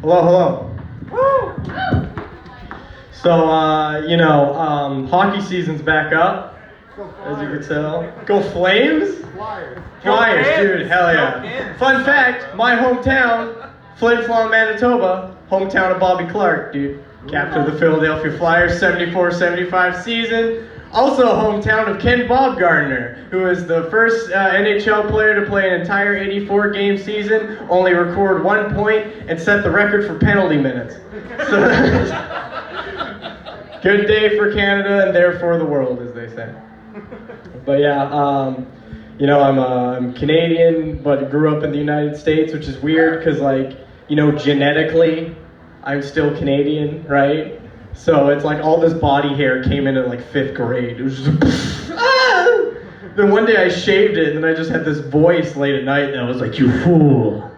Hello, hello. So, hockey season's back up, as you can tell. Go Flames? Flyers, dude, hell yeah. Fun fact, my hometown, Flin Flon, Manitoba, hometown of Bobby Clark, dude. Captain of the Philadelphia Flyers, 74-75 season. Also hometown of Ken Bobgardner, who is the first NHL player to play an entire 84-game season, only record 1 point, and set the record for penalty minutes. So, good day for Canada and therefore the world, as they say. But yeah, I'm Canadian, but grew up in the United States, which is weird because, genetically, I'm still Canadian, right? So it's like all this body hair came in at like 5th grade. It was just ah! Then one day I shaved it, and then I just had this voice late at night that was like, "You fool!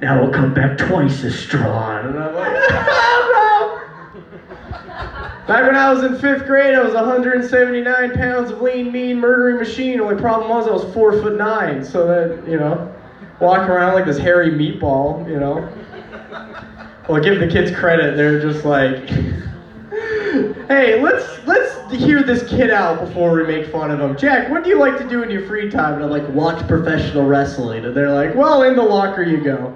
Now it'll come back twice as strong." And I'm like, Back when I was in 5th grade, I was 179 pounds of lean, mean, murdering machine. Only problem was I was 4'9", so that, walking around like this hairy meatball, Well, give the kids credit. They're just like, hey, let's hear this kid out before we make fun of him. Jack, what do you like to do in your free time? And I'm like, watch professional wrestling. And they're like, well, in the locker you go,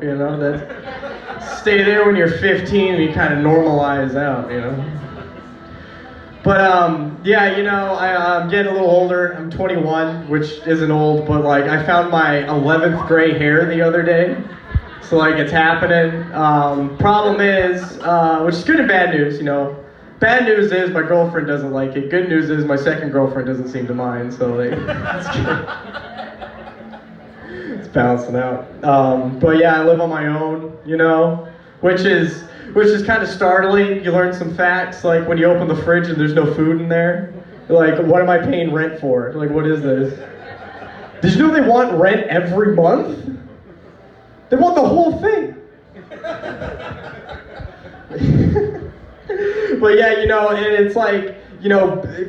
stay there when you're 15 and you kind of normalize out, But, I'm getting a little older. I'm 21, which isn't old, but, I found my 11th gray hair the other day. So, it's happening. Problem is, which is good and bad news, Bad news is my girlfriend doesn't like it. Good news is my second girlfriend doesn't seem to mind, so, it's balancing out. But, yeah, I live on my own, which is kind of startling. You learn some facts, like when you open the fridge and there's no food in there. You're like, what am I paying rent for? Like, what is this? Did you know they want rent every month? They want the whole thing. But yeah, and it's like,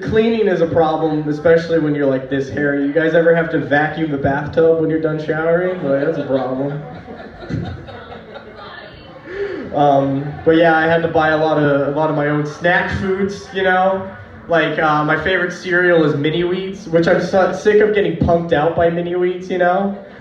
cleaning is a problem, especially when you're like this hairy. You guys ever have to vacuum the bathtub when you're done showering? Like, that's a problem. But yeah, I had to buy a lot of my own snack foods, my favorite cereal is Mini Wheats, which I'm sick of getting punked out by Mini Wheats,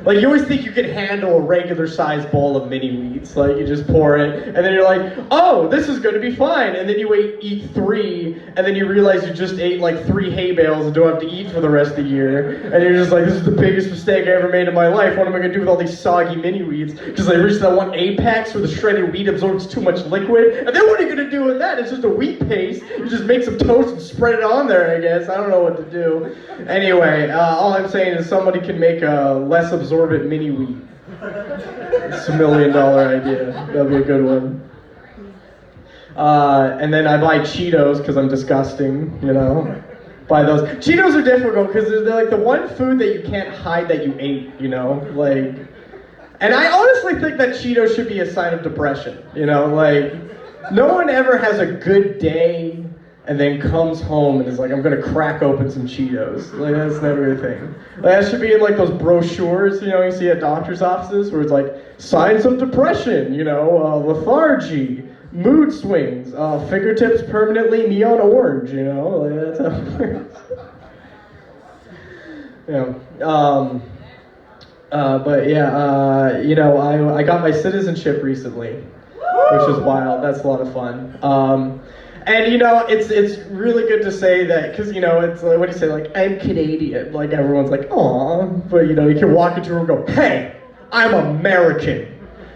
Like, you always think you can handle a regular sized bowl of Mini Wheats. Like, you just pour it, and then you're like, oh, this is going to be fine. And then you eat 3, and then you realize you just ate 3 hay bales and don't have to eat for the rest of the year. And you're just like, this is the biggest mistake I ever made in my life. What am I going to do with all these soggy Mini Wheats? Because I reached that one apex where the shredded wheat absorbs too much liquid. And then what are you going to do with that? It's just a wheat paste. You just make some toast and spread it on there, I guess. I don't know what to do. Anyway, all I'm saying is somebody can make a less absorbent Mini Wheat. It's $1 million idea. That'd be a good one. And then I buy Cheetos because I'm disgusting, Buy those. Cheetos are difficult because they're like the one food that you can't hide that you ate, And I honestly think that Cheetos should be a sign of depression, No one ever has a good day and then comes home and is like, I'm gonna crack open some Cheetos. That's never a thing. That should be in those brochures, you see at doctor's offices where it's like, signs of depression, lethargy, mood swings, fingertips permanently neon orange, that's how it works. I got my citizenship recently, which is wild. That's a lot of fun. And it's really good to say that, because it's like, what do you say, I'm Canadian, everyone's like, aw, but you can walk into a room and go, hey, I'm American,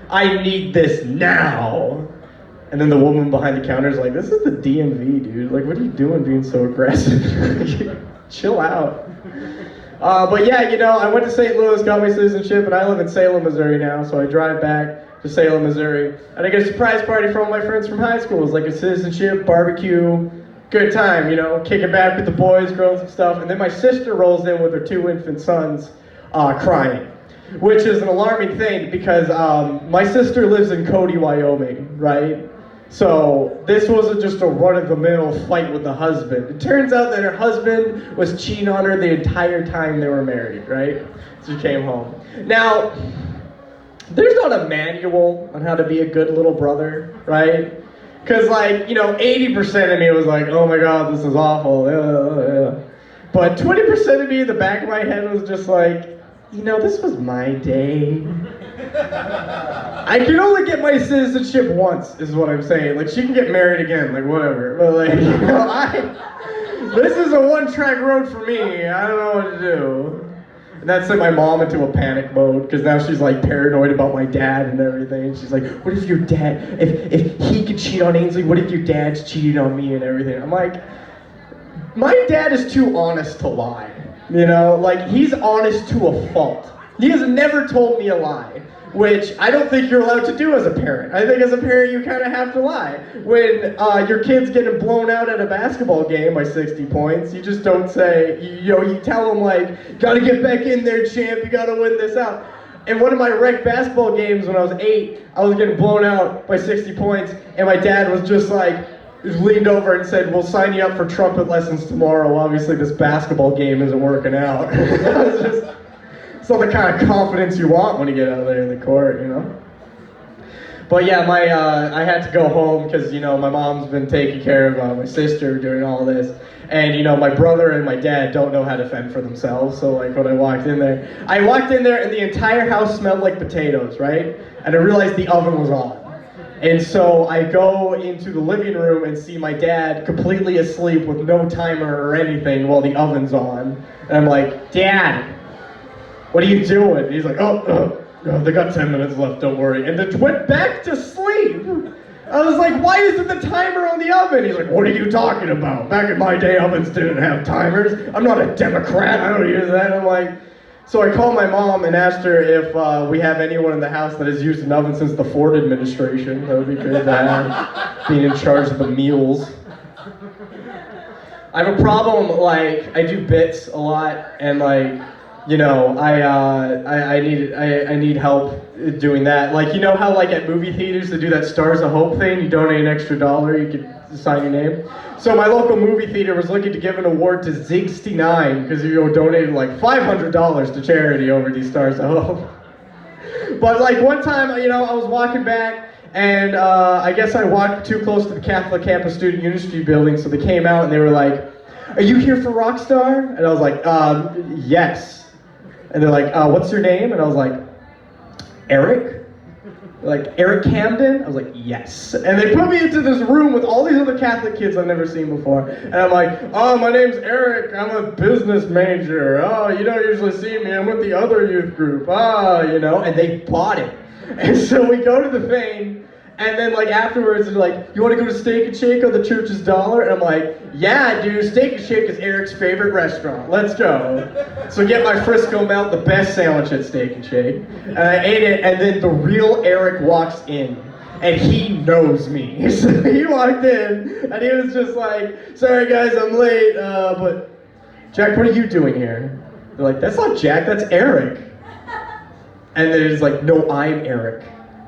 I need this now. And then the woman behind the counter is like, this is the DMV, dude, what are you doing being so aggressive? Chill out. But yeah, I went to St. Louis, got my citizenship, and I live in Salem, Missouri now, so I drive back to Salem, Missouri, and I get a surprise party from all my friends from high school. It's like a citizenship, barbecue, good time, kicking back with the boys, grilling some stuff, and then my sister rolls in with her 2 infant sons, crying, which is an alarming thing because my sister lives in Cody, Wyoming, right? So this wasn't just a run-of-the-mill fight with the husband. It turns out that her husband was cheating on her the entire time they were married, right? So she came home. Now, there's not a manual on how to be a good little brother, right? Because, like, 80% of me was like, oh my god, this is awful. But 20% of me in the back of my head was just like, this was my day. I can only get my citizenship once, is what I'm saying. Like, she can get married again, like, whatever. But, like, this is a one-track road for me. I don't know what to do. And that sent my mom into a panic mode, because now she's, like, paranoid about my dad and everything. And she's like, what if your dad, if he could cheat on Ainsley, what if your dad's cheating on me and everything? I'm like, my dad is too honest to lie. Like, he's honest to a fault. He has never told me a lie, which I don't think you're allowed to do as a parent. I think as a parent you kind of have to lie. When your kid's getting blown out at a basketball game by 60 points, you just don't say, you tell them, like, gotta get back in there, champ, you gotta win this out. In one of my rec basketball games when I was 8, I was getting blown out by 60 points, and my dad was just like, leaned over and said, we'll sign you up for trumpet lessons tomorrow. Obviously this basketball game isn't working out. It's not the kind of confidence you want when you get out there in the court, But yeah, I had to go home because, my mom's been taking care of my sister during all this. And, my brother and my dad don't know how to fend for themselves. So, like, when I walked in there and the entire house smelled like potatoes, right? And I realized the oven was on. And so I go into the living room and see my dad completely asleep with no timer or anything while the oven's on. And I'm like, Dad, what are you doing? And he's like, oh, they got 10 minutes left, don't worry. And then went back to sleep. I was like, why isn't the timer on the oven? He's like, what are you talking about? Back in my day, ovens didn't have timers. I'm not a Democrat, I don't use that. I'm like, so I called my mom and asked her if we have anyone in the house that has used an oven since the Ford administration. That would be good to have, being in charge of the meals. I have a problem, like, I do bits a lot, and like, I need help doing that. Like, how like at movie theaters they do that Stars of Hope thing? You donate an extra $1, you could sign your name. So my local movie theater was looking to give an award to Zig69 because donated like $500 to charity over these Stars of Hope. But like one time, I was walking back and I guess I walked too close to the Catholic Campus Student University building, so they came out and they were like, are you here for Rockstar? And I was like, yes. And they're like, what's your name? And I was like, Eric? They're like, Eric Camden? I was like, yes. And they put me into this room with all these other Catholic kids I've never seen before. And I'm like, oh, my name's Eric. I'm a business major. Oh, you don't usually see me. I'm with the other youth group. And they bought it. And so we go to the thing, and then like afterwards they're like, you want to go to Steak and Shake on the church's dollar? And I'm like, yeah, dude, Steak and Shake is Eric's favorite restaurant. Let's go. So get my Frisco Melt, the best sandwich at Steak and Shake. And I ate it, and then the real Eric walks in. And he knows me. So he walked in, and he was just like, sorry guys, I'm late, but Jack, what are you doing here? They're like, that's not Jack, that's Eric. And then he's like, no, I'm Eric.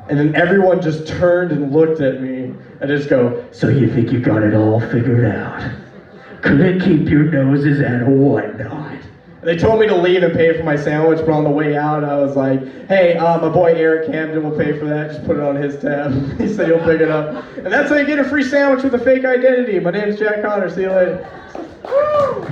And then everyone just turned and looked at me and just go, so you think you got it all figured out? Couldn't keep your noses at a whatnot. And they told me to leave and pay for my sandwich, but on the way out I was like, hey, my boy Eric Camden will pay for that, just put it on his tab. He said he'll pick it up. And that's how you get a free sandwich with a fake identity. My name's Jack Connor, see you later. Woo!